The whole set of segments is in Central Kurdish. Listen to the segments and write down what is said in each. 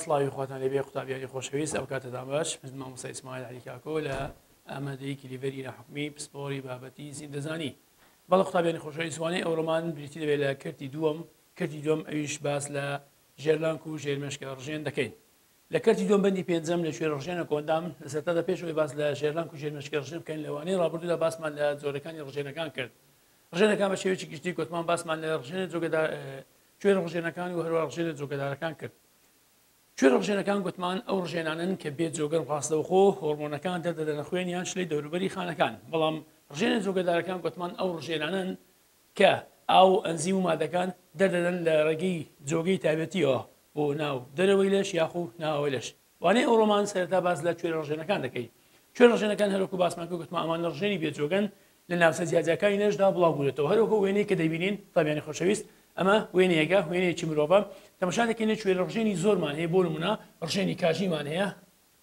سڵاوی خۆتان لێبێ قوتابیانی خۆشەویست ئەو کاتەدا باش من مامۆستا ئیسماعیل عەلی کاکۆ لە ئامادەیەکی لیڤەری نەحوکمی پسپۆڕی بابەتی زیندەزانی بەڵێ قوتابیانی خۆشەویستوانەی ئەوڕۆمان بریتی دەبێت لە کردی دووەم ئەویش باس لە ژێرلانک و ژێرمێشکە ڕژێن دەکەین لە کردی دووەم بەندی پێنجەم لە کوێر ڕژێنە کۆندام لەسەرتادا پێشەوەی باس لە ژێرلانک و ژێرمێشکە ڕژێن بکەین لەوانەیە ڕابردوودا باسمان لە جۆرەکانی ڕژێنەکان کرد ڕژێنەکان بە شێوەیەکی گشتی گوتمان باسمان لە ڕژێنە جۆگەدار کوێر ڕژێنەکان و هەروە ڕژێنە جۆگەدارەکان کرد کوێر ڕژێنەکان گوتمان ئەو ڕژێنانن کە بێت جۆگەر ڕاستەوخۆ هۆرمۆنەکان دەردەدەنە خوێنیان شلەی دەوروبەری خانەکان بەڵام ڕژێنە جۆگەدارەکان گوتمان ئەو ڕژێنانن کە ئاو ئەنزیم و مادەکان دەردەدەن لە ڕێگەی جۆگەی تایبەتیەوە بۆ ناو دەرەوەی لەش یاخو ناوەوەی لەش وانەیە ئەو ڕۆمان سەرەتا باس لە کوێر ڕژێنەکان دەکەی کوێر ڕژێنەکان هەروەکو باسمان کرد گوتمان ئەمان ڕژێنی بێجۆگەن لە ناوچە جیاجەکانی نەشدا بڵاو بوونێتەوە هەروەکو وێنەی کە دەبینین تابیانی خۆشەویست ئەمە وێنەیەکە وێنەیەکی مرۆڤە تەماشا دەکەین کوێر ڕژێنی زۆرمان هەیە بۆ نمونە ڕژێنی کاژیمان هەیە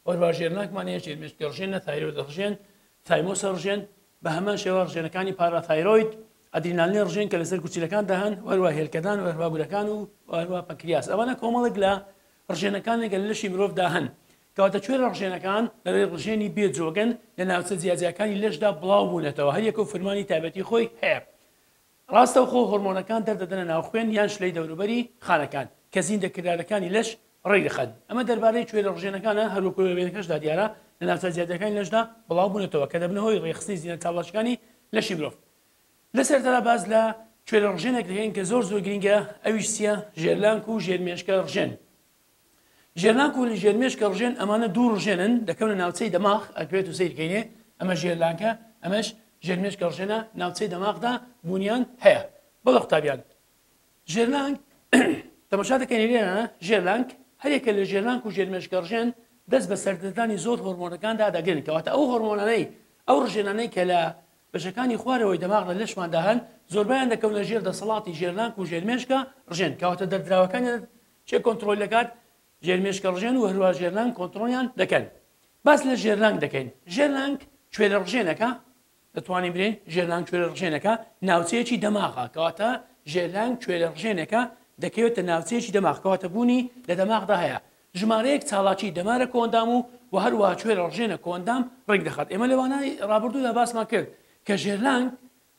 وەروا ژێرناکمان هەیە ژێرمێشکە ڕژێنە تایرۆیدە ڕژێن تایمۆسە ڕژێن بە هەمان شێوە ڕژێنەکانی پاراتایرۆید ئەدرینالین ڕژێن کە لەسەر کوچیلەکان داهەن وەروا هێلکەدان وەروا گورەکان و وەروا پەنکریاس ئەوانە کۆمەڵێک لە ڕژێنەکانێکە لە لەشی مرۆڤ داهەن کەواتە کوێر ڕژێنەکان لەوێ ڕژێنی بێجۆگەن لە ناوچە جیاجەکانی لەشدا بڵاو بوونێتەوە هەر یەک و فەرمانی تایبەتی خۆی هەیە ڕاستەوخۆ هۆرمۆنەکان دەردەدەنە ناوخوێن یان شلەی دەوروبەری خانەکان کە زیندەکردارەکانی لەش ڕێی دەخەن ئەمە دەربارەی کوێرە ڕژێنەکانە هەروەکو وێنەکەشدا دیارە لە ناوچە جیاجەکانی لەشدا بڵاو بوونێتەوە کە دەبنە هۆی ڕێخستنی زیینە چاڵاشەکانی لەشی مرۆڤ لەسەرتەدا باز لە کوێرە ڕژێنێک دەکەین کە زۆر گرینگە ئەویش چییە ژێرلانک و ژێرمێشکە ڕژێن ژێرلانک و ژێرمێشکە ڕژێن ئەمانە دوو ڕژێنن دەکەونە ناوچەی دەماغ ئەکرێت و سیرکەینێ ئەمە ژێرلانکە ئەمەش ژێرمێشکە ڕژێنە ناوچەی دەماغدا بوونیان هەیە بەڵێ قوتابیان ژێرلانک تەماشا دەکەین لێرانە ژێرلانک هەرێکە لە ژێرلانک و ژێرمێشکە ڕژێن دەست بە سەردەدانی زۆر هۆرمۆنەکاندا دەگرن کەواتە ئەو هۆرمۆنانەی ئەو ڕژێنانەی کە لە بەشەکانی خوارەوەی دەماغ لە لەشمان داهەن زۆربیان دەکەون لە ژێر دەسەڵاتی ژێرلانک و ژێرمێشکە ڕژێن کەواتە دەردراوەکانیان چێ کۆنتڕۆل دەکات ژێرمێشکە ڕژێن و هەروە ژێرلانک کۆنتڕۆلیان دەکەن باس لە ژێرلانک دەکەین ژێرلانک کوێرە ڕژێنەکە دەتوانین برێن ژێرلانک کوێرە ڕژێنەکە ناوچەیەکی دەماغە کەواتە ژێرلانک کوێرە ڕژێنەکە دەکەوێتە ناوچەیەکی دەماغ کەواتە بوونی لە دەماغدا هەیە ژمارەیەک چاڵاکی دەمارە کۆندام و هەروە کوێرە ڕژێنە کۆندام ڕێک دەخات ئێمە لەوانەی ڕابردوودا باسمان کرد کە ژێرلانک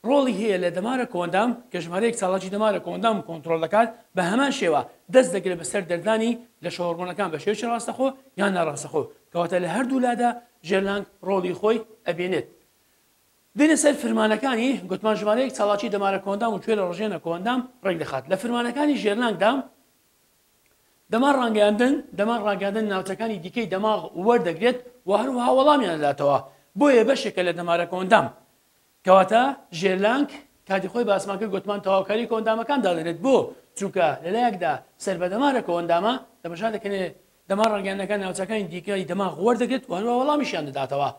ڕۆڵی هەیە لە دەمارە کۆندام کە ژمارەیەک چاڵاکی دەمارە کۆندام کۆنتڕۆل دەکات بە هەمان شێوە دەست دەگرێت بەسەر دەردانی لە هۆرمۆنەکان بە شێوەی ڕاستەخۆ یان ناڕاستەخۆ کەواتە لە هەردوو لادا ژێرلانک ڕۆڵی خۆی ئەبێنێت دێنە سەر فرمانەکانی گوتمان ژمارەیەک چاڵاکی دەمارە کۆندام و کوێرە ڕژێنە کۆندام ڕێک دەخات لە فرمانەکانی ژێرلانکدا دەمار ڕاگەاندن ناوچەکانی دیکەی دەماغ وەردەگرێت و هەروەها وەڵامیان دەداتەوە بۆیە بەشێکە لە دەمارە کۆندام کەواتە ژێرلانک کاتی خۆی باسمان کرد گوتمان تەواوکاری کۆندامەکان دادێنێت بۆ چونکە لەلایەکدا سەر بە دەمارە کۆندامە تەماشا دەکەنێت دەمار ڕاگەاندنەکان ناوچەکانی دیکەی دەماغ وەردەگرێت و هەروەها وەڵامیشیان دەداتەوە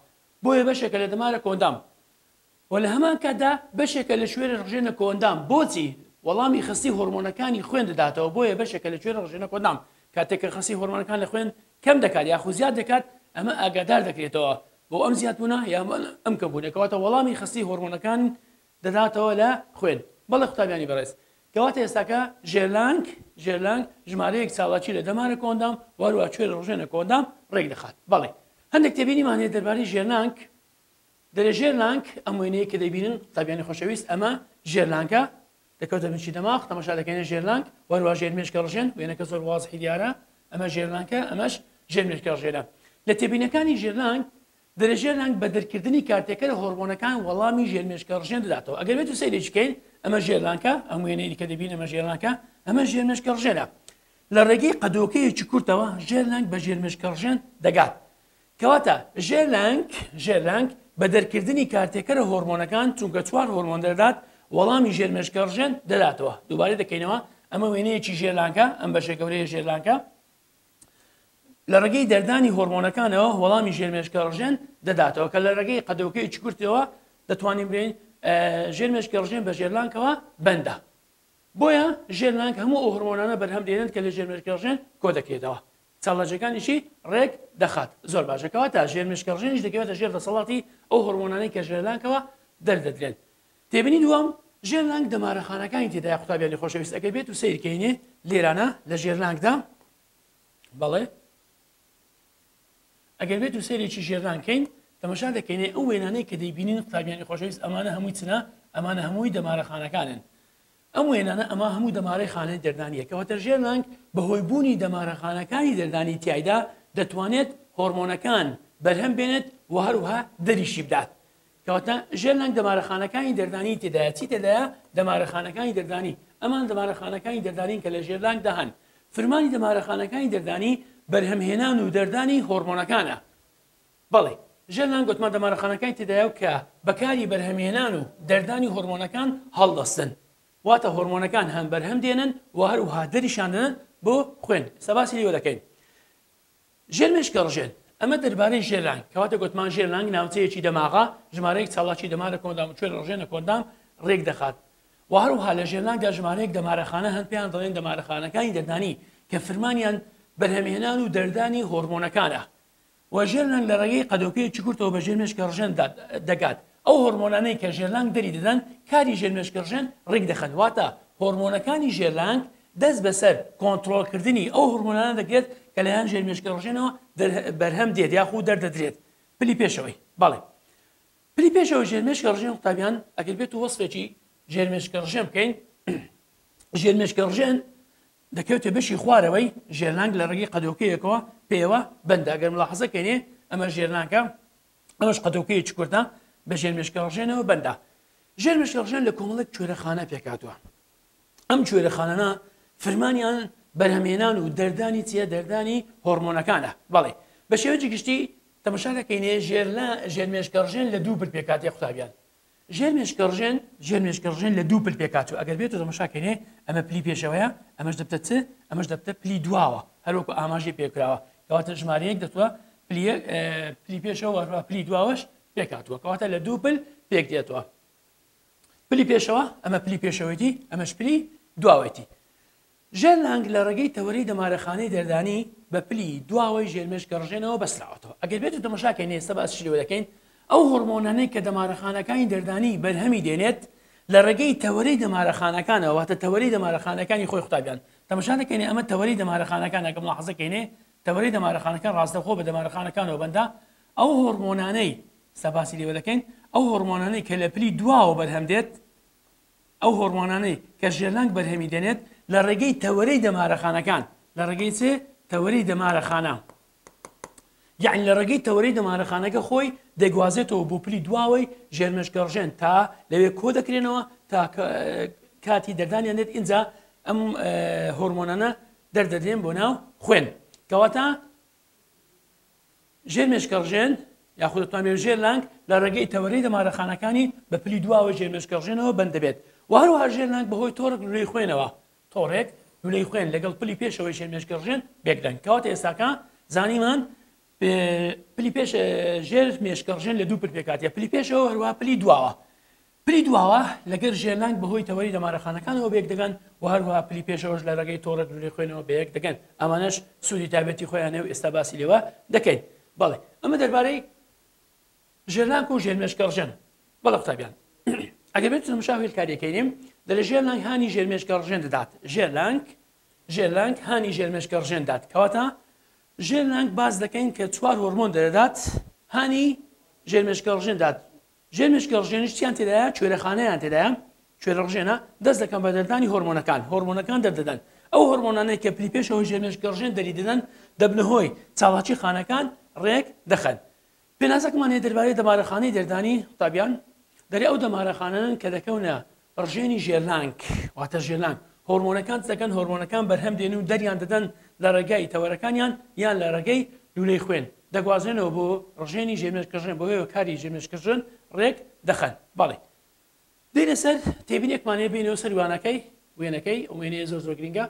بۆیە بەشێکە لە دەمارە کۆندام و لە هەمان کاتدا بەشێکە لە شوێنە ڕژێنە کۆندام بۆچی وەڵامی خستی هۆرمۆنەکانی خوێن دەداتەوە بۆیە بەشێکە لە شوێنە ڕژێنە کۆندام کاتێککە خستی هۆرمۆنەکان لە خوێن کەم دەکات یاخو زیاد دەکات ئەمە ئاگادار دەکرێتەوە بۆ ئەم زیادبوونە یا ئەم کەمبوونەکەواتە وەڵامی خستی هۆرمۆنەکان دەداتەوە لە خوێن بەڵێ قوتابیانی بەڕێز کەواتە ئێستاکە ژێرلانک ژمارەیەک چاڵاکی لە دەمارە کۆندام وەروە کوێرە ڕژێنە کۆندام ڕێک دەخات بەڵێ هەندێک تێبینیمان هەیە دەربارەی ژێرلانک دەرێ ژێرلانک ئەم وێنەیە کە دەبینن قوتابیانی خۆشەویست ئەمە ژێرلانکە دەکەوتە بنچی دەماغ تەماشا دەکەینە ژێرلانک وەروە ژێرمێشکە ڕژێن وێنەکە زۆر وازحی دیارە ئەمە ژێرلانکە ئەمەش ژێرمێشکە ڕژێنە لە تێبینەکانی ژێرلانک دەرێ ژێرلانک بە دەرکردنی کارتێکە لە هۆرمۆنەکان وەڵامی ژێرمێشکە ڕژێن دەداتەوە ئەگەر بێت و سەیرێککەین ئەمە ژێرلانکە ئەم وێنەی کە دەبین ئەمە ژێرلانکە ئەمە ژێرمێشکە ڕژێنە لە ڕێگەی قەدۆکەیەکی کورتەوە ژێرلانک بە ژێرمێشکە ڕژێن دەگات کەواتە ژێرلانک بە دەرکردنی کارتێکە لە هۆرمۆنەکان چونکە چوار هۆرمۆن دەدات وەڵامی ژێرمێشکە ڕژێن دەداتەوە دووبارە دەکەینەوە ئەمە وێنەیەکی ژێرلانکە ئەم بەشە گەورەیە ژێرلانکە لە ڕێگەی دەردانی هۆرمۆنەکانەوە وەڵامی ژێرمێشکە ڕژێن دەداتەوە کە لە ڕێگەی قەدۆکەیەکی کورتەوە دەتوانین برین ژێرمێشکە ڕژێن بە ژێرلانکەوە بەندە بۆیە ژێرلانک هەموو ئەو هۆرمۆنانە بەرهەم دێنن کە لە ژێرمێشکە ڕژێن کۆ دەکرێتەوە چاڵەجەکانیشی ڕێک دەخات زۆر باشەکەەوە تا ژێرمێشکە ڕژێنیش دەکەوێتە ژێر دەسەڵاتی ئەو هۆرمۆنانەی کە ژێرلانکەوە دەردەدرێن تێبینی دووەم ژێرلانک دەمارەخانەکانی تێدای قوتابیانی خۆشەویست ئەگەر بێت و سیرکەینێ لێرانە لە ژێرلانکدا بەڵێ ئەگەر بێت و سێرێکی ژێرانکەین تەماشا دەکەینێ ئەو وێنانەی کە دەیبینین قوتابیانی خۆشەویست ئەمانە هەمووی چنە ئەمانە هەمووی دەمارەخانەکانن ئەم وێنانە ئەمە هەموو دەمارەی خانەی دەردانیە کەواتە ژێرلانگ بەهۆی بوونی دەمارەخانەکانی دەردانی تیایدا دەتوانێت هۆرمۆنەکان بەرهەم بێنێت و هەروها دەریشی بدات کەواتە ژێرلانگ دەمارەخانەکانی دەردانی تێدایە چی تێدایە دەمارەخانەکانی دەردانی ئەمان دەمارەخانەکانی دەردانین کە لە ژێرلانگ داهەن فرمانی دەمارەخانەکانی دەردانی بەرهەمهێنان و دەردانی هۆرمۆنەکانە بەڵێ ژێرلانگ گوتمان دەمارەخانەکانی تێدایە و کە بەکاری بەرهەمهێنان و دەردانی هۆرمۆنەکان هەڵدەستن واتە هۆرمۆنەکان هەم بەرهەم دێنن و هەروها دەریشاندنن بۆ خوێن سەباسی لێوە دەکەین ژێرمێشکە ڕژێن ئەمە دەربارەی ژێرلانگ کەواتە گوتمان ژێرلانگ ناوچەیەکی دەماغا ژمارەیەک چاڵاکی دەمارە کۆندام کوێر ڕژێنە کۆندام ڕێک دەخات و هەروها لە ژێرلانگدا ژمارەیەک دەمارەخانە هەند پێیان دەڵێن دەمارەخانەکانی دەردانی کە فرمانیان بەرهەمهێنان و دەردانی هۆرمۆنەکانە و ژێرلانگ لە ڕێگەی قەدەوکەیەکی کورتەوە بە ژێرمێشکە ڕژێن دەگات ئەو هۆرمۆنانەی کە ژێرلانگ دەری دەدەن کاری ژێرمێشکە ڕژێن ڕێک دەخەن واتە هۆرمۆنەکانی ژێرلانگ دەست بەسەر کۆنتڕۆلکردنی ئەو هۆرمۆنانە دەکرێت کە لەیان ژێرمێشکە ڕژێنەوە بەرهەم دێت یاخود دەردەدرێت پلی پێشەوەی بەڵێ پلی پێشەوە ژێرمێشکە ڕژێن قوتابیان ئەگەر بێت و وەسفێکی ژێرمێشکە ڕژێن بکەین ژێرمێشکە ڕژێن دەکەوتێ بەشی خوارەوەی ژێرلانگ لە ڕێگەی قەدەوکەیەکەوە پێوە بەندە ئەگەر ملاحەزەکەینێ ئەمە ژێرلانگە ئەمەش قەدەوکەیەکی کورتە بە ژێرمێشکە ڕژێنەوە بەندە ژێرمێشکە ڕژێن لە کۆمەڵێک کوێرەخانە پێکاتوە ئەم کوێرەخانانە فرمانیان بەرهەمهێنان و دەردانی چیە دەردانی هۆرمۆنەکانە بەڵێ بە شێوەیەکی گشتی تەماشا دەکەینێ ژێرمێشکە ڕژێن لە دوو پل پێکاتی قوتابیان ژێرمێشکە ڕژێن لە دوو پل پێکاتوە ئەگەر بێت و تەماشاکەینێ ئەمە پلی پێشەوەیە ئەمەش دەبتە چ ئەمەش دەبتە پلی دواوە هەروەکو ئاماژی پێکراوە کەواتە ژمارەیەک دەتووە پلی پێشەوە پلی دواوەش پێکاتوە کەواتە لە دوو پل پێک دێتەوە پلی پێشەوە ئەمە پلی پێشەوەیەتی ئەمەش پلی دواوەتی ژێرلانگ لە ڕێگەی تەوەرەی دەمارەخانەی دەردانی بە پلی دواوەی ژێرمێشکە ڕژێنەوە بەسراوەتەوە ئەگەر بێت و تەماشاکەین ئێستا باسی لێوە دەکەین ئەو هۆرمۆنانەی کە دەمارەخانەکانی دەردانی بەرهەمی دێنێت لە ڕێگەی تەوەرەی دەمارەخانەکانەوە واتە تەوەرەی دەمارەخانەکانی خۆی قوتابیان تەماشا دەکەین ئەمە تەوەرەی دەمارەخانەکان ئەگەر ملاحەزەکەینێ تەوەرەی دەمارەخانەکان ڕاستەخۆ بە دەمارەخانەکانەوە بەندە ئەو هۆرمۆنانەی سەباسی لێوە دەکەین ئەو هۆرمۆنانەی کە لە پلی دواوە بەرهەم دێت ئەو هۆرمۆنانەی کە ژێرلانگ بەرهەمی دێنێت لە ڕێگەی تەوەرەی دەمارەخانەکان لە ڕێگەی چێ تەوەرەی دەمارەخانە یعنی لە ڕێگەی تەوەرەی دەمارەخانەکە خۆی دەگوازێتەوە بۆ پلی دواوەی ژێرمێشکە ڕژێن تا لەوێ کۆ دەکرێنەوە تا کاتی دەردانیان دێت ئینجا ئەم هۆرمۆنانە دەردەدرێن بۆ ناو خوێن کەواتە ژێرمێشکە ڕژێن یاخود دەتوانێت ژێرلانگ لە ڕێگەی تەوەرەی دەمارەخانەکانی بە پلی دواوە ژێرمێشکە ڕژێنەوە بەند دەبێت و هەروها ژێرلانگ بەهۆی تۆڕێک لولەی خوێنەوە تۆڕێک لولەی خوێن لەگەڵ پلی پێشەوەی ژێرمێشکە ڕژێن بێکدەن کەواتە ئێستاکە زانیمان پلی پێش ژێرمێشکە ڕژێن لە دوو پل پێکاتیە پلی پێشەوە هەروها پلی دواوە لەگەر ژێرلانگ بەهۆی تەوەری دەمارەخانەکانەوە بێک دەگەن و هەروها پلی پێشەوەش لە ڕێگەی تۆڕێک لولەی خوێنەوە بەیەک دەگەن ئەمانەش سوودی تایبەتی خۆیانێ و ئێستا باسی لێوە دەکەین بەڵێ ئەمە دەربارەی ژێرلانگ و ژێرمێشکە ڕژێن بەڵێ قوتابیان ئەگەر بێت مشاهێل کاریەکەینیم دەلە ژێرلانگ هانی ژێرمێشکە ڕژێن دەدات ژێرلانگ هانی ژێرمێشکە ڕژێن دات کەواتە ژێرلانگ باز دەکەین کە چوار هۆرمۆن دەدات هانی ژێرمێشکە ڕژێن دات ژێرمێشکە ڕژێنش چیان تێدایە کوێرەخانەیان تێدایە کوێرە ڕژێنە دەست دەکەن بە دەردانی هۆرمۆنەکان دەردەدەن ئەو هۆرمۆنانەی کە پلی پێشەوە ژێرمێشکە ڕژێن دەری دەدەن دەبنە هۆی چاڵاکی خانەکان ڕێک دەخەن پێناسەکمان هەیە دەربارەی دەمارەخانەی دەردانی قوتابیان دەری ئەو دەمارەخانەن کە دەکەونە ڕژێنی ژێرلانگ واتە ژێرلانگ هۆرمۆنەکان دەکەن هۆرمۆنەکان بەرهەم دێن و دەریان دەدەن لە ڕێگای تەوەرەکانیان یان لە ڕێگەی لولەی خوێن دەگوازێنەوە بۆ ڕژێنی ژێرمێشکە ڕژێن بۆ کاری ژێرمێشکە ڕژێن ڕێک دەخەن بەڵێ دێنە سەر تێبینێکمانەیە بینەوە سەر وێنەکەی وێنەیە زۆر گرنگە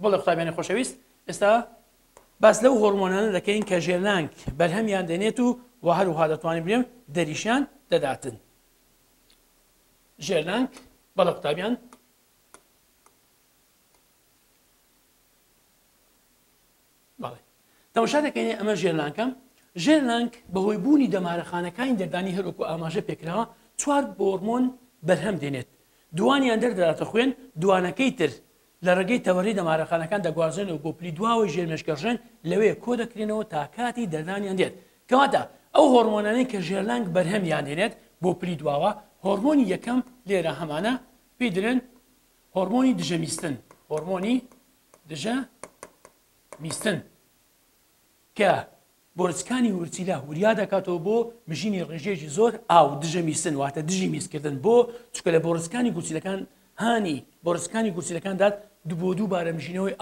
بەڵێ قوتابیانی خۆشەویست ئێستا باس لەو هۆرمۆنانە دەکەین کە ژێرلانگ بەرهەمیان دێنێت و هەروها دەتوانین بڵێم دەریشیان دەداتن ژێرلانگ بەڵێ قوتابیان بەڵێ تەماشا دەکەینێ ئەمە ژێرلانگ بەهۆی بوونی دەمارەخانەکانی دەردانی هەروەکو ئاماژە پێکراوە چوار هۆرمۆن بەرهەم دێنێت دوانیان دەردەداتە خوێن دوانەکەی تر لە ڕێگەی تەوەری دەمارەخانەکان دەگوازێنەوە بۆ پلی دواوەی ژێرمێشکەڕژێن لەوەیە کۆ دەکرێنەوە تا کاتی دەردانیان دێت کەواتە ئەو هۆرمۆنانەی کە ژێرلانگ بەرهەمیان دێنێت بۆ پلی دواوە هۆرمۆنی یەکەم لێرە هەمانە پێی دەڵێن هۆرمۆنی دژەمیستن هۆرمۆنی دژەمیستن کە بۆرچکانی ورچیلا وریا دەکاتەوە بۆ مژینی ڕێژێکی زۆر ئاو دژەمیستن واتە دژی میزکردن بۆ چکە لە بۆرچکانی گوچیلەکان هانی بۆرچکانی گوچیلەکاندات دوو بۆ دووبارە مژینەوەی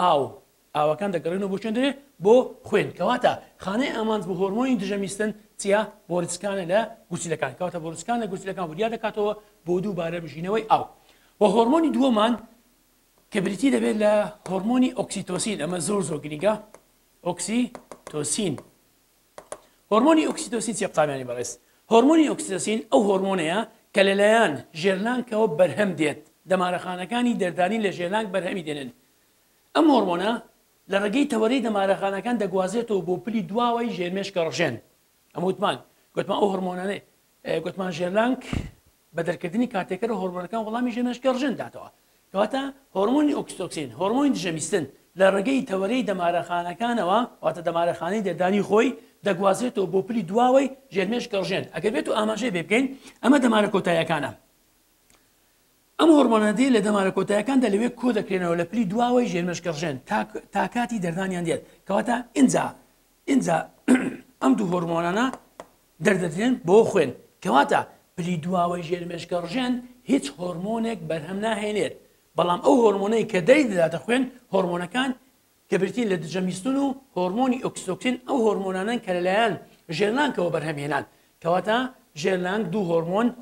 ئاوەکان دەگەڕێنەوە بۆ چێندرێ بۆ خوێن کەواتە خانەی ئامانج بۆ هۆرمۆنی دژەمیستن چیا بۆرچکانە لە گوچیلەکان کەواتە بۆرچکان لە گوچیلەکان وریا دەکاتەوە بۆ دووبارە مژینەوەی ئاو و هۆرمۆنی دووەمان کە بریتی دەبێت لە هۆرمۆنی ئۆکسیتۆسین ئەمە زۆر گرنگە ئۆکسیتۆسین هۆرمۆنی ئۆکسیتۆسین چی قوتابیانی بەڕێز هۆرمۆنی ئۆکسیتۆسین ئەو هۆرمۆنەیە کە لەلایەن ژێرلانگەوە بەرهەم دێت دەمارەخانەکانی دەردانی لە ژێرلانگ بەرهەمی دێنن ئەم هۆرمۆنە لە ڕێگەی تەوەرەی دەمارەخانەکان دەگوازێتەوە بۆ پلی دواوەی ژێرمێشکە ڕژێن ئەمە وتمان ئەو هۆرمۆنانەی گوتمان ژێرلانگ بە دەرکردنی کاتێکەرە هۆرمۆنەکان وەڵامی ژێرمێشکە ڕژێن داتەوە کەواتە هۆرمۆنی ئۆکسیتۆسین هۆرمۆنی دژەمیستن لە ڕێگەی تەوەرەی دەمارەخانەکانەوە واتە دەمارەخانەی دەردانی خۆی دەگوازێتەوە بۆ پلی دواوەی ژێرمێشکە ڕژێن ئەگەر بێت و ئاماژەی بێ بکەین ئەمە دەمارە کۆتاییەکانە ئەم هۆرمۆنەدی لە دەمارە کۆتاییەکان دەلەوێت کۆ دەکرێنەوە لە پلی دواوەی ژێرمێشکە ڕژێن تا کاتی دەردانیان دێت کەواتە ئینجا ئەم دوو هۆرمۆنانە دەردەدرێن بۆ خوێن کەواتە پلی دواوەی ژێرمێشکە ڕژێن هیچ هۆرمۆنێک بەرهەم ناهێنێت بەڵام ئەو هۆرمۆنەی کە دەری دەداتە خوێن هۆرمۆنەکان کە برتین لە دژەمیستن و هۆرمۆنی ئۆکسیتۆسین ئەو هۆرمۆنانن کە لەلایەن ژێرلانگەوە بەرهەمهێنان کەواتە ژێرلانگ دوو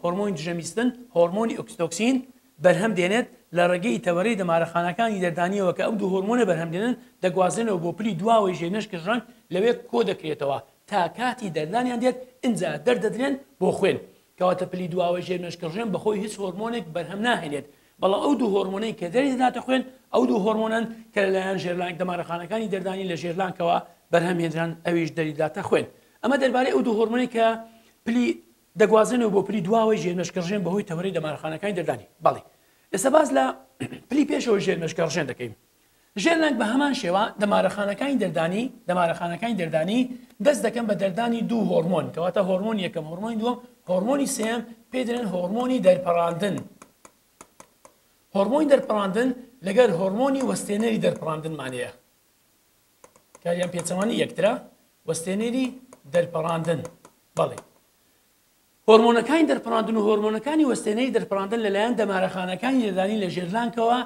هۆرمۆنی دژەمیستن هۆرمۆنی ئۆکسیتۆسین بەرهەم دێنێت لە ڕێگەی تەوەرەی دەمارەخانەکانی دەردانیەوە کە ئەو دوو هۆرمۆنە بەرهەم دێنن دەگوازێنەوە بۆ پلی دواوەی ژێرمێشکە ڕژێن لەوێ کۆ دەکرێتەوە تا کاتی دەردانیان دێت ئینجا دەردەدرێن بۆ خوێن کەواتە پلی دواوەی ژێرمێشکە ڕژێن بەخۆی هیچ هۆرمۆنێک بەرهەم ناهێنێت بەڵام ئەو دوو هۆرمۆنەی کە دەری دەداتە خوێن ئەو دوو هۆرمۆنن کە لەلایەن ژێرلانگ دەمارەخانەکانی دەردانی لە ژێرلانگەوە بەرهەمهێنران ئەویش دەری دەداتە خوێن ئەمە دەربارەی ئەو دوو هۆرمۆنی کە پلی دەگوازێنەوە بۆ پلی دواوەی ژێرمێشکە ڕژێن بەهۆی تەوەرەی دەمارەخانەکانی دەردانی بەڵێ ئێستا باز لە پلی پێشەوە ژێرمێشکە ڕژێن دەکەین ژێرلانگ بە هەمان شێوە دەمارەخانەکانی دەردانی دەست دەکەن بە دەردانی دوو هۆرمۆن کەواتە هۆرمۆن یەکەم هۆرمۆنی دووەم هۆرمۆنی سێم پێ دەڵێن هۆرمۆنی دەرپەڕاندن هۆرمۆنی دەرپەڕاندن لەگەر هۆرمۆنی وەستێنەری دەرپەڕاندنمانەیە کاریان پێچەوانی یەکترا وەستێنەری دەرپەڕاندن بەڵێ هۆرمۆنەکانی دەرپەڕاندن و هۆرمۆنەکانی وەستێنەری دەرپەڕاندن لەلایەن دەمارەخانەکانی دەردانی لە ژێرلانگەوە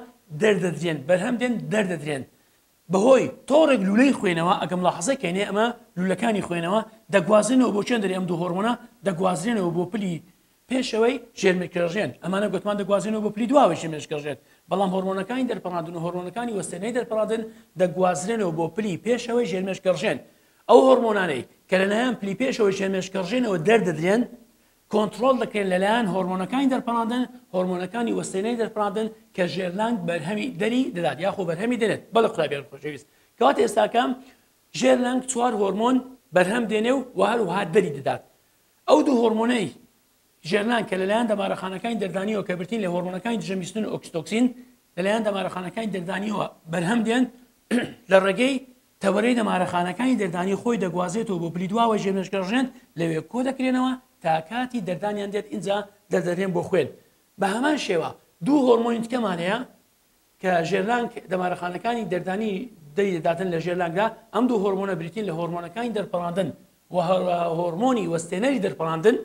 دەردەدرێن بەرهەم دێن دەردەدرێن بەهۆی تۆڕێک لولەی خوێنەوە ئەگەم لاحەزە کەینێ ئەمە لولەکانی خوێنەوە دەگوازێنەوە بۆ چێن دەری ئەم دوو هۆرمۆنە دەگوازرێنەوە بۆ پلی پێشەوەی ژێرمێشکە ڕژێن ئەمانە گوتمان دەگوازێنەوە بۆ پلی دواوەی ژێرمێشکە ڕژێن بەڵام هۆرمۆنەکانی دەرپەڕاندن و هۆرمۆنەکانی وەستێنەری دەرپەڕاندن دەگوازرێنەوە بۆ پلی پێشەوەی ژێرمێشکە ڕژێن ئەو هۆرمۆنانەی کە لەلایەن پلی پێشەوەی ژێرمێشکە ڕژێنەوە دەردەدرێن کۆنتڕۆل دەکرێن لەلایەن هۆرمۆنەکانی دەرپەڕاندن هۆرمۆنەکانی وەستێنەری دەرپەڕاندن کە ژێرلانگ بەرهەمی دەری دەدات یاخۆ بەرهەمی دێنێت بەڵێ قوتابیان خۆشەویست کەواتە ئێستاکەم ژێرلانگ چوار هۆرمۆن بەرهەم دێنێ و هەروەها دەری دەدات ئەو دوو هۆرمۆنەی ژێرلانگ کە لەلایەن دەمارەخانەکانی دەردانیەوە کە برتین لە هۆرمۆنەکانی دژەمیستن و ئۆکسیتۆسین لەلایەن دەمارەخانەکانی دەردانیەوە بەرهەم دێن لە ڕێگەی تەوەرەی دەمارەخانەکانی دەردانی خۆی دەگوازێتەوە بۆ پلی دواوەی ژێرمێشکە ڕژێن لەوێ کۆ دەکرێنەوە تا کاتی دەردانیان دێت ئینجا دەردەدرێن بۆ خوێن بە هەمان شێوە دوو هۆرمۆنی تکەمانەیە کە ژێرلانگ دەمارەخانەکانی دەردانی دەری دەداتن لە ژێرلانگدا ئەم دوو هۆرمۆنە بریتین لە هۆرمۆنەکانی دەرپەڕاندن و هۆرمۆنی وەستێنەری دەرپەڕاندن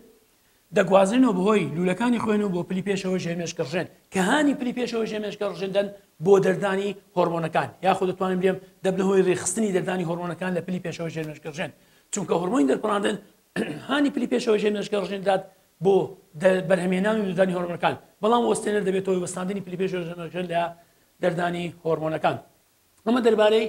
دەگوازێنەوە بەهۆی لولەکانی خوێن و بۆ پلی پێشەوە ژێرمێشکە ڕژێن کە هانی پلی پێشەوە ژێرمێشکە ڕژێندن بۆ دەردانی هۆرمۆنەکان یاخۆ دەتوانین بڵێم دەبنەوەی ڕێخستنی دەردانی هۆرمۆنەکان لە پلی پێشەوە ژێرمێشکە ڕژێن چونکە هۆرمۆنی دەرپەڕاندن هانی پلی پێشەوە ژێرمێشکە ڕژێن دات بۆ بەرهەمهێنانی و دەردانی هۆرمۆنەکان بەڵام وەستێنەر دەبێتەوەی وەستاندنی پلی پێشەوە ژێرمێشکە لە دەردانی هۆرمۆنەکان ئەمە دەربارەی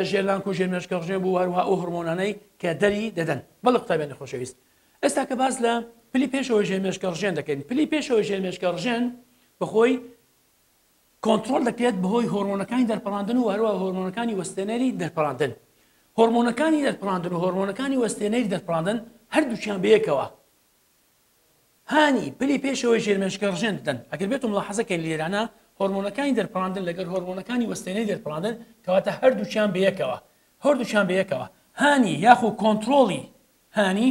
ژێرلانگ و ژێرمێشکە ڕژێن بوو هەروەها ئەو هۆرمۆنانەی کە دەری دەدەن بەڵێ قوتابیانی خۆشەویست ئێستا کە باس لە پلی پێشەوە ژێرمێشکە ڕژێن دەکەین پلی پێشەوە ژێرمێشکە ڕژێن بەخۆی کۆنتڕۆل دەکرێت بەهۆی هۆرمۆنەکانی دەرپەڕاندن و هەروەها هۆرمۆنەکانی وەستێنەری دەرپەڕاندن هۆرمۆنەکانی دەرپەڕاندن و هۆرمۆنەکانی وەستێنەری دەرپەڕاندن هەردووچیان بەیەکەوە هانی پلی پێشەوەی ژێرمێشکە ڕژێن دەدەن ئەگەر بێتم ملاحەزەکەین لێرانە هۆرمۆنەکانی دەرپڕاندن لەگەر هۆرمۆنەکانی وەستێنەی دەرپڕاندن کەواتە هەردووچیان بەیەکەوە هەردووچیان بەیەکەوە هانی یاخو کۆنتترۆڵی هانی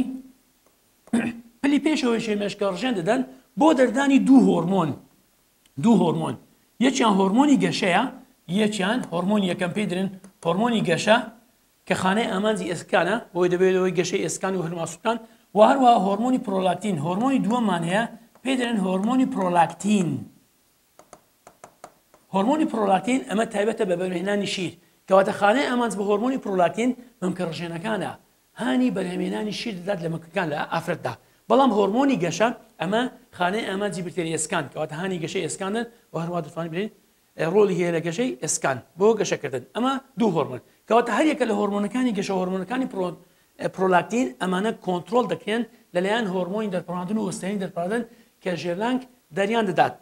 پلی پێشەوەی شێمێشکە ڕژێن دەدەن بۆ دەردانی دوو هۆرمۆن یەکیان هۆرمۆنی گەشەیە یەکیان هۆرمۆنی یەکەم پێی درن هۆرمۆنی گەشە کە خانەی ئامانجی ئێسکانە بۆی دەبێتەوەی گەشەی ئێسکان و هەرماسوکان و هەروەها هۆرمۆنی پرۆلاکتین هۆرمۆنی دووەممان هەیە پێی دەرن هۆرمۆنی پرۆلاکتین هۆرمۆنی پرۆلاکتین ئەمە تایبەتە بە بەرهێنانی شیر کەواتە خانەی ئامانج بە هۆرمۆنی پرۆلاکتین مەمکە ڕژێنەکانە هانی بەرهەمێنانی شیر دەدات لە مەکەکان لە ئافرەتدا بەڵام هۆرمۆنی گەشە ئەمە خانەی ئامانجی بکتێری ئێسکان کەواتە هانی گەشەی ئێسکانن و هەروە دەتوانین بڵین ڕۆڵی هەیە لە گەشەی ئێسکان بۆ گەشەکردن ئەمە دوو هۆرمۆن کەواتە هەر یەکە لە هۆرمۆنەکانی گەشە هۆرمۆنەکانی پرۆلاکتین ئەمانە کۆنتترۆل دەکرێن لەلایەن هۆرمۆنی دەرپڕاندن و وەستێنەی دەرپڕاندن کە ژێرلانگ دەریان دەدات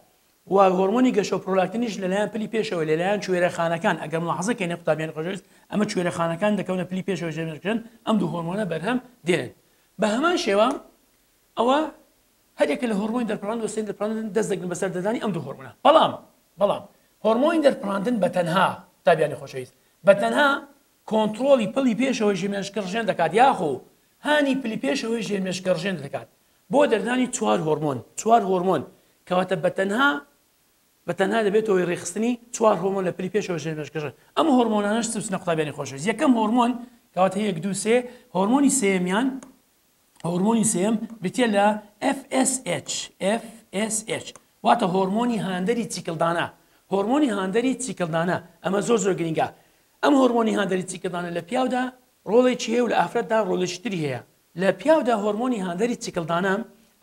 و هۆرمۆنی گەشە و پرۆلاکتینیش لەلایەن پلی پێشەوە لەلایەن کوێرەخانەکان ئەگەر ملاحەزەکەین قوتابیانی خۆشەویست ئەمە کوێرەخانەکان دەکەونە پلی پێشەوە ژێرمێشکردن ئەم دوو هۆرمۆنە بەرهەم دێنن بە هەمان شێوە ئەوە هەرێکە لە هۆرمۆنی دەرپڕاندن و وەستێنەی دەرپڕاندن دەست دەگرن بەسەر دەدانی ئەم دوو هۆرمۆنە بەڵام هۆرمۆنی دەرپڕاندن بەتەنها قوتابیانی خۆشەویست بەتەنها کۆنتترۆلی پلی پێشەوەی ژێرمێشکە ڕژێن دەکات یاخۆ هانی پلی پێشەوەی ژێرمێشکە ڕژێن دەکات بۆ دەردانی چوار هۆرمۆن کەواتە بەتەنها دەبێتەوەی ڕێخستنی چوار هۆرمۆن لە پلی پێشەوە ژێرمێشکەژن ئەم هۆرمۆنانەش چبسنە قوتابیانی خۆشەویست یەکەم هۆرمۆن کەواتە 1 2 3 هۆرمۆنی سێمیان هۆرمۆنی سێم بتێ لە FSH واتە هۆرمۆنی هاندەری چیکلدانە هۆرمۆنی هاندەری چیکلدانە ئەمە زۆر گرنگە ئەم هۆرمۆنی هاندەری چیکلدانە لە پیاودا ڕۆڵێکی هەیە و لە ئافرەتدا ڕۆڵێکی تری هەیە لە پیاودا هۆرمۆنی هاندەری چیکلدانە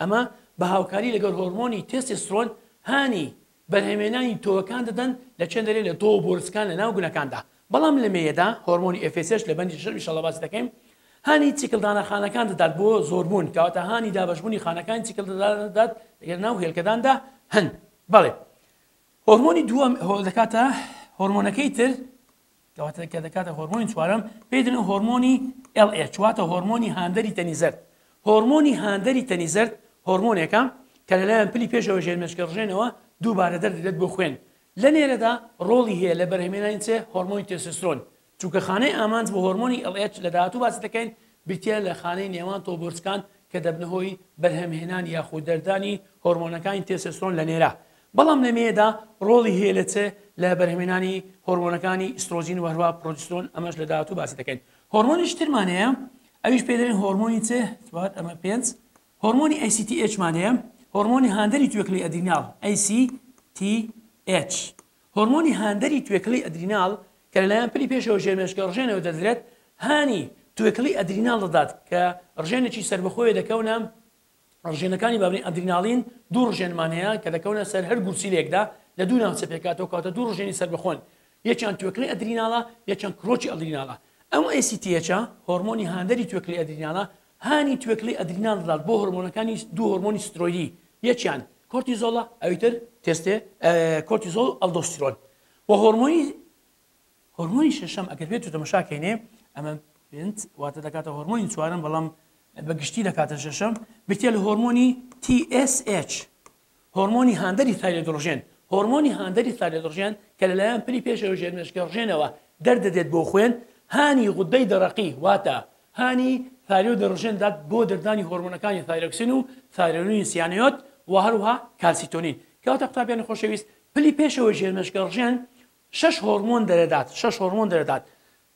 ئەمە بە هاوکاری لەگەڵ هۆرمۆنی تێستۆستێرۆن هانی بەرهەمێنانی تۆوەکان دەدەن لە چەند دەرێ لە تۆ بۆرسکان لە ناو گونەکاندا بەڵام لە مێیەدا هۆرمۆنی FSH لە بەندی شەر ئینشاڵڵا باسی دەکەین هانی چیکلدانە خانەکان دەدات بۆ زۆربوون کەواتە هانی دابەشبوونی خانەکانی چیکلدانە دەدات لەگەر ناو هێلکەداندا هەن بەڵێ هۆرمۆنی دووەم دەکاتە هۆرمۆنەکەی تر کەواتە کە دەکاتە هۆرمۆنی چوارەم پێی دەڵێن هۆرمۆنی LH واتە هۆرمۆنی هاندەری تەنیزەرد هۆرمۆنی هاندەری تەنیزەرد هۆرمۆنێکە کە لەلایەن پلی پێشەوە ژێرمێشکە ڕژێنەوە دووبارە دەردێت بۆ خوێن لە نێرەدا ڕۆڵی هەیە لە بەرهەمێنانی چێ هۆرمۆنی تێستۆستێرۆن چونکە خانەی ئامانج بە هۆرمۆنی LH لە داهاتوو باسی دەکەین بتێ لە خانەی نێوان تۆبۆرسکان کە دەبنەهۆی بەرهەمهێنانی یاخود دەردانی هۆرمۆنەکانی تێستۆستێرۆن لە نێرە بەڵام لە مێدا ڕۆڵی هەیە لە چێ لە بەرهەمهێنانی هۆرمۆنەکانی ئیسترۆژین و هەروە پرۆجسترۆن ئەمەش لە داهاتوو باسی دەکەین هۆرمۆنیش ترمان هەیە ئەویش پێ دەڵێن هۆرمۆنی چێ ئەمە 5 هۆرمۆنی ACTH مان هەیە هۆرمۆنی هاندەری توێکڵی ئەدریناڵ ACTH هۆرمۆنی هاندەری توێکڵی ئەدریناڵ کە لەلایەن پلی پێشەوە ژێرمێشکە ڕژێنەوە دەدرێت هانی توێکڵی ئەدریناڵ دەدات کە ڕژێنێکی سەربەخۆیە دەکەونە ڕژێنەکانی بابنی ئەدریناڵین دوو ڕژێنمان هەیە کە دەکەونە سەر هەر گورسیلێکدا لە دوو ناوچە پێکاتەوە کاتە دوو ڕژێنی سەربەخۆن یەکیان توێکڵی ئەدریناڵە یەکیان کڕۆکی ئەدریناڵە ئەم ACTH هۆرمۆنی هاندەری توێکڵی ئەدریناڵە هانی توێکڵی ئەدریناڵ دەدات بۆ هۆرمۆنەکانی دوو هۆرمۆنی سترۆیدی یەکیان کۆرتیزۆڵە ئەویتر تێستێ کۆرتیزۆڵ ئەلدۆستیرۆن و هۆرمۆنی شەشەم ئەگەر بێت تەماشاکەینێ ئەمە واتە دەکاتە هۆرمۆنی چوارەم بەڵام بەگشتی دەکاتە شەشەم بتێ لە هۆرمۆنی TSH هۆرمۆنی هاندەری تایرۆیدڕۆژێن هۆرمۆنی هاندەری تایرۆیدڕۆژێن کە لەلایەن پلی پێشەوە ژێرمێشکە ڕژێنەوە دەردەدێت بۆ خوێن هانی غودەی دەڕەقی واتە هانی تایرۆیدڕۆژێن دات بۆ دەردانی هۆرمۆنەکانی تایرۆکسین و تایرۆیدین سیانۆت و هەروەها کالسیتۆنین کەواتە قوتابیانی خۆشەویست پلی پێشەوە ژێرمێشکە ڕژێن 6 هۆرمۆن دەردات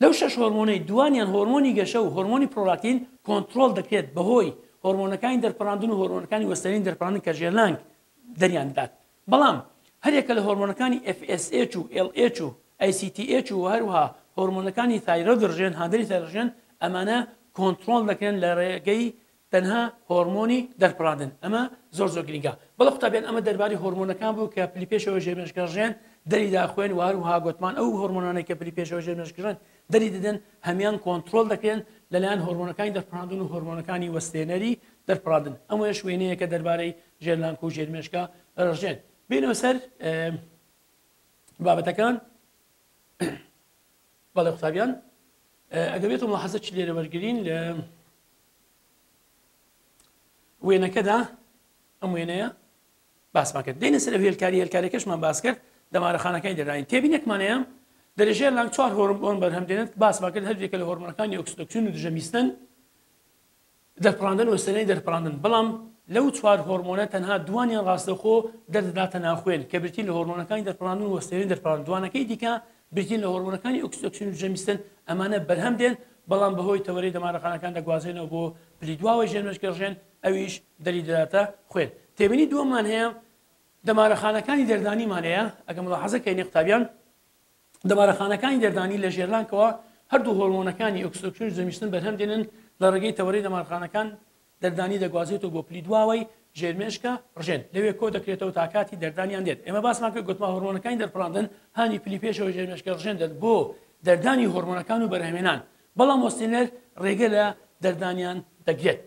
لەو 6 هۆرمۆنەی دوانیان هۆرمۆنی گەشە و هۆرمۆنی پرۆلاکتین کۆنتترۆل دەکرێت بەهۆی هۆرمۆنەکانی دەرپڕاندن و هۆرمۆنەکانی وەستێنەی دەرپڕاندن کە ژێرلانگ دەریان دات بەڵام هەرێکە لە هۆرمۆنەکانی FSH و LH و ACTH و هەروەها هۆرمۆنەکانی تایرۆید ڕژێن هاندەری تایرۆژێن ئەمانە کۆنتترۆل دەکرێن لە ڕێگەی تەنها هۆرمۆنی دەرپڕاندن ئەمە زۆر گرنگە بەڵام قوتابیان ئەمە دەربارەی هۆرمۆنەکان بوو کە پلی پێشەوە ژێرمێشکە ڕژێن دەری داخوێن و هەروەها گوتمان ئەو هۆرمۆنانەی کە پلی پێشەوە ژێرمێشکردن دەری دەدەن هەمیان کۆنتترۆل دەکرێن لەلایەن هۆرمۆنەکانی دەرپڕاندن و هۆرمۆنەکانی وەستێنەری دەرپڕاندن ئەمە شوێنەیە کە دەربارەی ژێرلانگ و ژێرمێشکە ڕژێن بینەوە سەر بابەتەکان بەڵێ قوتابیان ئەگەر بێتم ملاحەزە چی لێرە وەرگرین لە وێنەکەدا ئەم وێنەیە باسمان کرد دێنە سەر هێلکاریەکەشمان باس کرد دەمارەخانەکانی دەردانی تێبینێکمانەیە دەرەژێر لانگ 4 هۆرمۆن بەرهەمدێنێت باسمان کرد هەردووێکە لە هۆرمۆنەکانی ئۆکسیتۆکسین و دژەمیستن دەرپڕاندن وەستێنەی دەرپڕاندن بەڵام لەو 4 هۆرمۆنە تەنها دوانیان ڕاستەخۆ دەردەداتە ناخوێن کە برتین لە هۆرمۆنەکانی دەرپڕاندن و وەستێنەی دەرپڕاندن دوانەکەی دیکە برتین لە هۆرمۆنەکانی ئۆکسیتۆکسین و دژەمیستن ئەمانە بەرهەم دێن بەڵام بەهۆی تەوەرەی دەمارەخانەکان دەگوازێنەوە بۆ پلی دواوەی ژێرمەشکێڕژێن ئەویش دەریدەداتە خوێن تێبینی دووەممان هەیە دەمارەخانەکانی دەردانیمانەیە ئەگە ملاحەزەکەینی قوتابیان دەمارەخانەکانی دەردانی لە ژێرلانکەوە هەردوو هۆرمۆنەکانی ئۆکسیتۆکسین و دژەمیستن بەرهەم دێنن لە ڕێگەی تەوەرەی دەمارەخانەکان دەردانی دەگوازێتەوە بۆ پلی دواوەی ژێرمێشکە ڕژێن لەوێ کۆ دەکرێتەوە تا کاتی دەردانیان دێت ئێمە باسمان کرد گوتما هۆرمۆنەکانی دەرپڕاندن هانی پلی پێشەوە ژێرمێشکە ڕژێن دێت بۆ دەردانی هۆرمۆنەکان و بەرهەمێنان بەڵام وەستێنەر ڕێگە لە دەردانیان دەگرێت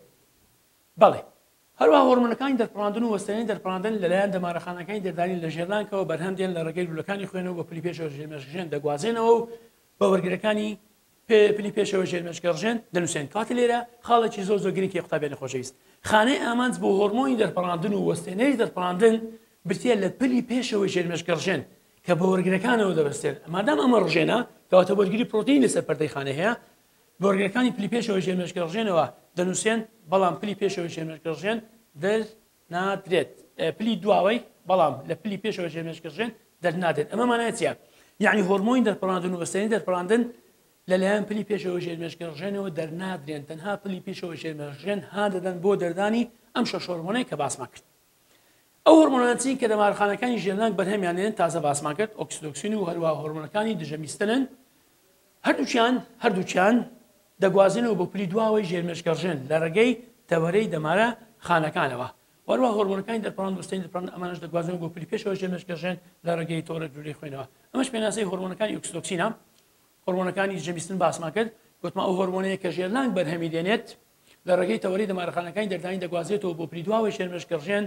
بەڵێ هەروە هۆرمۆنەکانی دەرپڕاندن و وەستێنەی دەرپڕاندن لەلایەن دەمارەخانەکانی دەردانی لە ژێرلانکەوە بەرهەم دێن لە ڕێگەی لولەکانی خوێنەوە بۆ پلی پێشەوە ژێرمێشکەڕژێن دەگوازێنەوە و بە وەرگرەکانی پلی پێشەوە ژێرمێشکەڕژێن دەنووسێن کاتی لێرە خاڵێکی زۆر زۆر گرنگی قوتابیانی خۆشەویست خانەی ئامانج بۆ هۆرمۆنی دەرپڕاندن و وەستێنەی دەرپڕاندن برتێ لە پلی پێشەوە ژێرمێشکەڕژێن کە بە وەرگرەکانەوە دەبەستێن مادام ئەمە ڕژێنە کەواتە وەرگری پرۆتین لەسەر پەردەی خانە هەیە بۆرگەکانی پلی پێشەوە ژێرمێشکەڕژێنەوە دەنووسێن بەڵام پلی پێشەوە ژێرمێشکەڕژێن دەرنادرێت پلی دواوەی بەڵام لە پلی پێشەوە ژێرمێشکەڕژێن دەرنادرێت ئەمە مانایە چییە یعنی هۆرمۆنی دەرپڕاندن و وەستێنەی دەرپڕاندن لەلایەن پلی پێشەوە ژێرمێشکەڕژێنەوە دەرنادرێن تەنها پلی پێشەوە ژێرمێشکەڕژێن ها دەدەن بۆ دەردانی ئەم شەش هۆرمۆنەی کە باسمان کرد ئەو هۆرمۆنانچین کە دەمارەخانەکانی ژێرلانگ بەرهەمیانێن تازە باسمان کرد ئۆکسیتۆکسین و هەروە هۆرمۆنەکانی دژەمیستنن هەردووچیان دەگوازێنەوە بۆ پلی دواوەی ژێرمێشکەڕژێن لە ڕێگەی تەوەرەی دەمارە خانەکانەوە وەروە هۆرمۆنەکانی دەرپڕاند وەستێنەی دەرپڕاند ئەمانەش دەگوازێنەوە بۆ پلی پێشەوە ژێرمێشکەڕژێن لە ڕێگەی تۆڕە جووری خوێنەوە ئەمەش پێناسەی هۆرمۆنەکانی ئۆکسیتۆکسینە هۆرمۆنەکانی دژەمیستن باسمان کرد گوتما ئەو هۆرمۆنەیە کە ژێرلانگ بەرهەمی دێنێت لە ڕێگەی تەوەرەی دەمارەخانەکانی دەردانی دەگوازێتەوە بۆ پلی دواوەی ژێرمێشکەڕژێن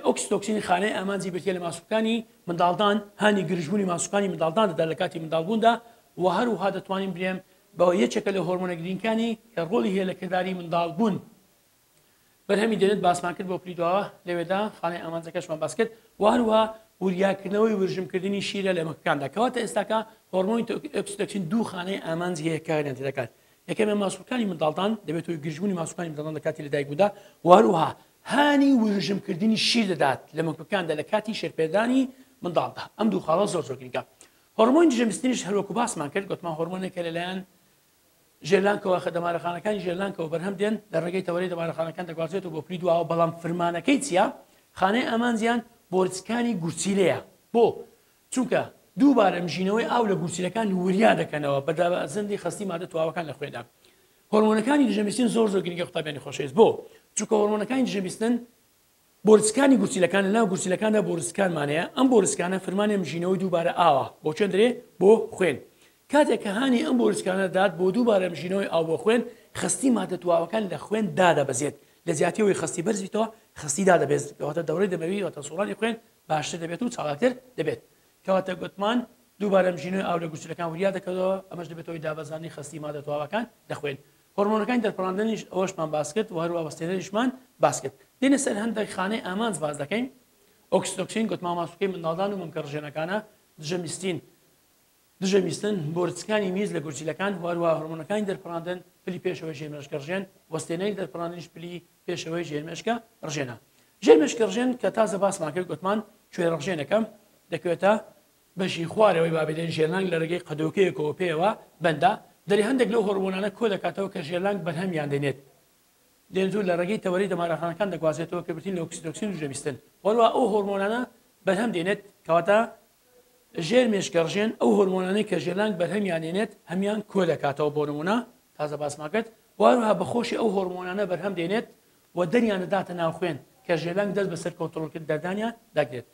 ئۆکسیتۆکسین خانەی ئامانجی برتێ لە ماسوولەکانی منداڵدان هانی گرژبوونی ماسوولەکانی منداڵدان دەدا لە کاتی منداڵبووندا و هەروەها دەتوانین برێم بەوە یەکێکە لە هۆرمۆنە گرینکانی کە ڕۆڵی هەیە لە کردداری منداڵبوون بەرهەمی دێنێت باسمان کرد بۆ پلی دواوە لەوێدا خانەی ئامانجەکەشمان باس کرد و هەروەها وریاکردنەوەی ورژمکردنی شیرە لە مەکەکاندا کەواتە ئێستاکە هۆرمۆنی ئۆکسیتۆکسین دوو خانەی ئامانج هەیە کاریان تێ دەکات یەکەمە ماسوولەکانی منداڵدان دەبێت گرژبوونی ماسوولەکانی منداڵدان لە کاتی لەدایکبوودا و هەروەها هانی ورژمکردنی شیر دەدات لە مەکەکاندا لە کاتی شێرپێدانی منداڵدا ئەم دوو خاڵە زۆر زۆر گرنگە هۆرمۆنی دژەمیستنیش هەروەکو باسمان کرد گوتمان هۆرمۆنێکە لەلایەن ژێرلانکەوە دەمارەخانەکانی ژێرلانکەوە بەرهەم دێن لە ڕێگەی تەوەرەی دەمارەخانەکان دەگوازێتەوە بۆ پلی دواوە بەڵام فرمانەکەی چییە خانەی ئامانجیان بۆرچکانی گورچیلەیە بۆ چونکە دووبارە مژینەوەی ئاو لە گورچیلەکان وریا دەکەنەوە بە زەندی خستی مادە تواوەکان لە خوێدا هۆرمۆنەکانی دژەمیستن زۆر زۆر گرنگە قوتابیانی خۆشەویست بۆ چونکە هۆرمۆنەکانی دژەمیستن بۆرچکانی گورچیلەکان لەناو گورچیلەکاندا بۆرچکانمانەیە ئەم بۆرچکانە فرمانی مژینەوەی دووبارە ئاوە بۆ چەندرێ بۆ خوێن کاتێک کە هانی ئەم بۆرچکانە داد بۆ دووبارە مژینەوەی ئاو بۆ خوێن خستی مادە تواوەکان لە خوێن دادەبەزێت لە زیاتیەوەی خستی بەرزیتەوە خستی دادەبێت کەواتە دەورەی دەمەوی واتە سوڵانی خوێن باشتر دەبێت و چاڵاکتر دەبێت کەواتە گوتمان دووبارە مژینەوەی ئاو لە گورچیلەکان وریا دەکەوە ئەمەش دەبێتەوەی دابەزانی خستی مادە تواوەکان دەخوێن هۆرمۆنەکانی دەرپڕاندنیش ئەوەشمان باس کرد و هەروە وەستێنەریشمان باس کرد دێنە سەر هەندێک خانەی ئامانج باز دەکەین ئۆکسیتۆکسین گوتمان ماسوولەکەی منداڵدان و مەمکەڕژێنەکانە دژەمیستن بۆرچکانی میز لە گورچیلەکان هەروە هۆرمۆنەکانی دەرپڕاندن پلی پێشەوەی ژێرمێشکەڕژێن وەستێنەی دەرپڕاندنیش پلی پێشەوەی ژێرمێشکە ڕژێنە ژێرمێشکەڕژێن کە تازە باسمان کرد گوتمان کوێڕژێنەکەم دەکەوێتە بەشی خوارەوەی بابێدێن ژێرلانگ لە ڕێگەی قەدۆکەیەکەوە پێوە بەندا دەری هەندێک لەو هۆرمۆنانە کۆ دەکاتەوە کە ژێرلانگ بەرهەمیان دێنێت دێنزوو لە ڕێگەی تەوەرەی دەمارەخانەکان دەگوازێتەوە کە برتین لە ئۆکسیتۆکسین و دژەمیستن وەروە ئەو هۆرمۆنانە بەرهەم دێنێت کەواتە ژێرمێشکەڕژێن ئەو هۆرمۆنانەی کە ژێرلانگ بەرهەمیان دێنێت هەمیان کۆ دەکاتەوە بۆ نمونە تازە باسمان کرد وەروە بەخۆشی ئەو هۆرمۆنانە بەرهەم دێنێت و دەریان دەداتە ناو خوێن کە ژێرلانگ دەست بەسەر کۆنتڕۆلکرد دەردانیان دەگرێت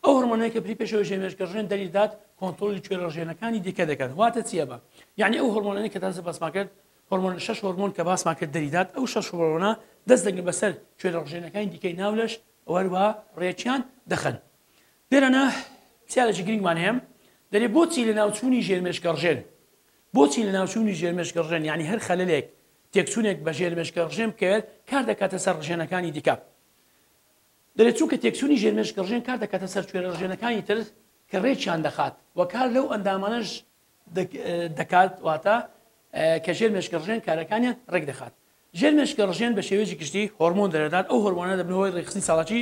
ئەو هۆرمۆنەیە کە پلی پێشەوەی ژێرمێشکەڕژێن دەریدات کۆنتڕۆلی کوێڕژێنەکانی دیکە دەکات واتە چییە بە یعنی ئەو هۆرمۆنانەی کە تازە باسمان کرد هۆرمۆن 6 هۆرمۆن کە باسمان کرد دەریدات ئەو 6 هۆرمۆنە دەست دەگرن بەسەر کوێڕژێنەکانی دیکەی ناولەش وەروە ڕێچیان دەخەن لێرەنا پرسیارێکی گرنگمان هەیە دەرێ بۆچی لە ناوچوونی ژێرمێشکەڕژێن بۆچی لە ناوچوونی ژێرمێشکەڕژێن یعنی هەر خەلەلێک تێکچوونێک بە ژێرمێشکەڕژێن بکەوێت کار دەکاتە سەر ڕژێنەکانی دیکە دەرێت چونکە تێکچوونی ژێرمێشکەڕژێن کار دەکاتە سەر کوێرەڕژێنەکانی تر کە ڕێکیان دەخات و کار لەو ئەندامانەش دەکات واتە کە ژێر مێشکەڕژێن کارەکانیان ڕێک دەخات. ژێر مێشکەڕژێن بە شێوەیەکی گشتی هۆرمۆن دەرەدات، ئەو هۆرمۆنە دەبنەوەی ڕێکخستنی ساڵاتی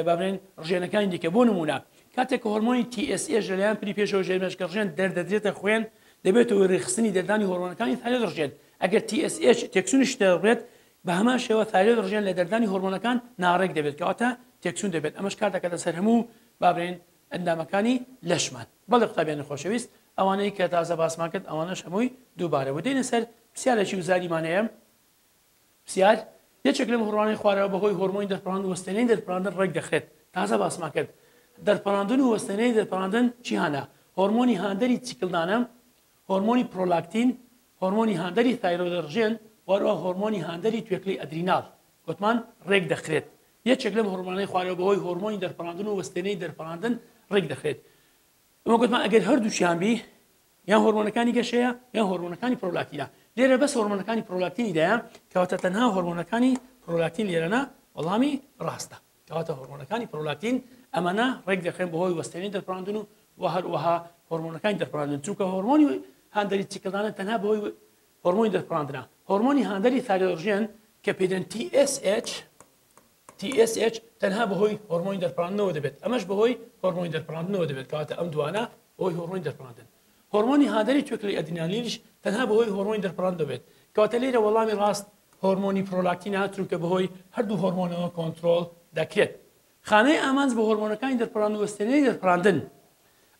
بابرێن ڕژێنەکانی دیکە. بۆ نمونە کاتێک کە هۆرمۆنی TSH لەلایەن پری پێشەوە ژێر مێشکەڕژێن دەردەدرێتە خوێن دەبێتەوە ڕێکخستنی دەردانی هۆرمۆنەکانی تایرۆید ڕژێن. ئەگەر TSH تێکسونیش دەڕێت بە هەمان شێوە تایرۆید ڕژێن لە دەردانی هۆرمۆنەکان ناڕێک دەبێت کەواتە تێکسون دەبێت. ئەمەش کار دەکاتە سەر هەموو بابرێن ئەندامەکانی لەشمان. بەڵێ قوتابیانی خۆشەویست، ئەوانەی کە تازە باسمان کرد ئەوانەش هەمووی دووبارەوە دێنە سەر پرسیارێکی وزاریمانەیە. پرسیار یەکێک لەم هۆرمۆنەی خوارەوە بەهۆی هۆرمۆنی دەرپەڕاندن و وەستێنەی دەرپەڕاندن ڕێک دەخرێت. تازە باسمان کرد دەرپەڕاندن و وەستێنەی دەرپەڕاندن چی هەنا؟ هۆرمۆنی هاندەری چیکلدانە، هۆرمۆنی پرۆلاکتین، هۆرمۆنی هاندەری تایرۆید ڕژێن، وەروە هۆرمۆنی هاندەری توێکلەی ئەدریناڵ گوتمان ڕێک دەخرێت. یەکێک لەم هۆرمۆنەی خوارەوە بەهۆی هۆرمۆنی دەرپەڕاندن و وەستێنەی دەرپەڕاندن ڕێک دەخرێت. ئەمە گوتمان ئەگەر هەردووچیان بی یان هۆرمۆنەکانی گەشەیە یان هۆرمۆنەکانی پرۆلاکتینە. لێرە بەس هۆرمۆنەکانی پرۆلاکتینی دایە کەواتە تەنها هۆرمۆنەکانی پرۆلاکتین لێرەنا وەڵامی ڕاستە. کەواتە هۆرمۆنەکانی پرۆلاکتین ئەمەە ڕێک دەخرێن بەهۆی وەستێنەی دەرپەڕاندن و هەروەها هۆرمۆنەکانی دەرپەڕاندن. چونکە هۆرمۆنی هاندەری چیکلدانە تەنها بەهۆی هۆرمۆنی دەرپەڕاندنە. هۆرمۆنی هاندەری تایرۆید ڕژێن کە پێدەن TSH تەنها بەهۆی هۆرمۆنی دەرپەڕاندنەوە دەبێت. ئەمەش بەهۆی هۆرمۆنی دەرپەڕاندنەوە دەبێت کەواتە ئەم دوانە بەهۆی هۆرمۆنی دەرپەڕاندن. هۆرمۆنی هاندەری توێکلەی ئەدرینالینش تەنها بەهۆی هۆرمۆنی دەرپەڕاندن دەبێت. کەواتە لێرە وەڵامی ڕاست هۆرمۆنی پرۆلاکتینە چونکە بەهۆی هەردوو هۆرمۆنەوە کۆنترۆل دەکرێت. خانەی ئامانج بە هۆرمۆنەکانی دەرپەڕاندن و وەستێنەی دەرپەڕاندن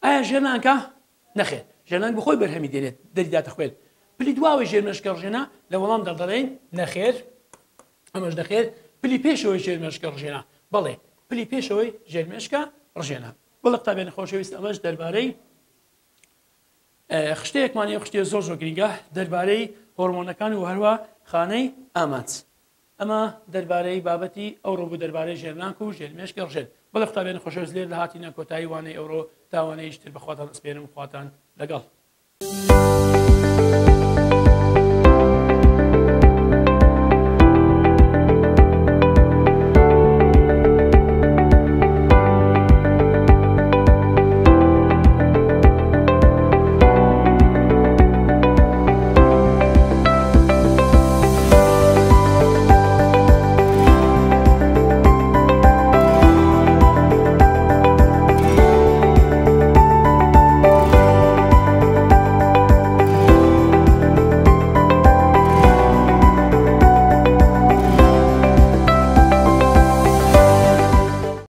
ئایا ژێرنانکە؟ نەخێر، ژێرنانک بەخۆی بەرهەمی دێنێت دەریداتە خوێن. پلی دواوەی ژێر مێشکەڕژێنە لە وەڵام دەڵێن نەخێر، ئەمەش نەخێر. پلی پێشەوەی ژێر مێشکەڕژێنە، بەڵێ پلی پێشەوەی ژێر مێشکە ڕژێنە. بەڵێ قوتابیانی خۆشەویست، ئەمەش دەربارەی خشتەیەکمانەیە، خشتێ زۆر گرنگە دەربارەی هۆرمۆنەکان و هەروە خانەی ئامانج. ئەمە دەربارەی بابەتی ئەوڕۆ بوو دەربارەی ژێرنانک و ژێر مێشکە ڕژێن. بەڵێ قوتابیانی خۆشەویست، لێر لە هاتینە کۆتایی وانەی ئەوڕۆ تاوانەیەشتر بەخواتان سپێنم خواتان لەگەڵ.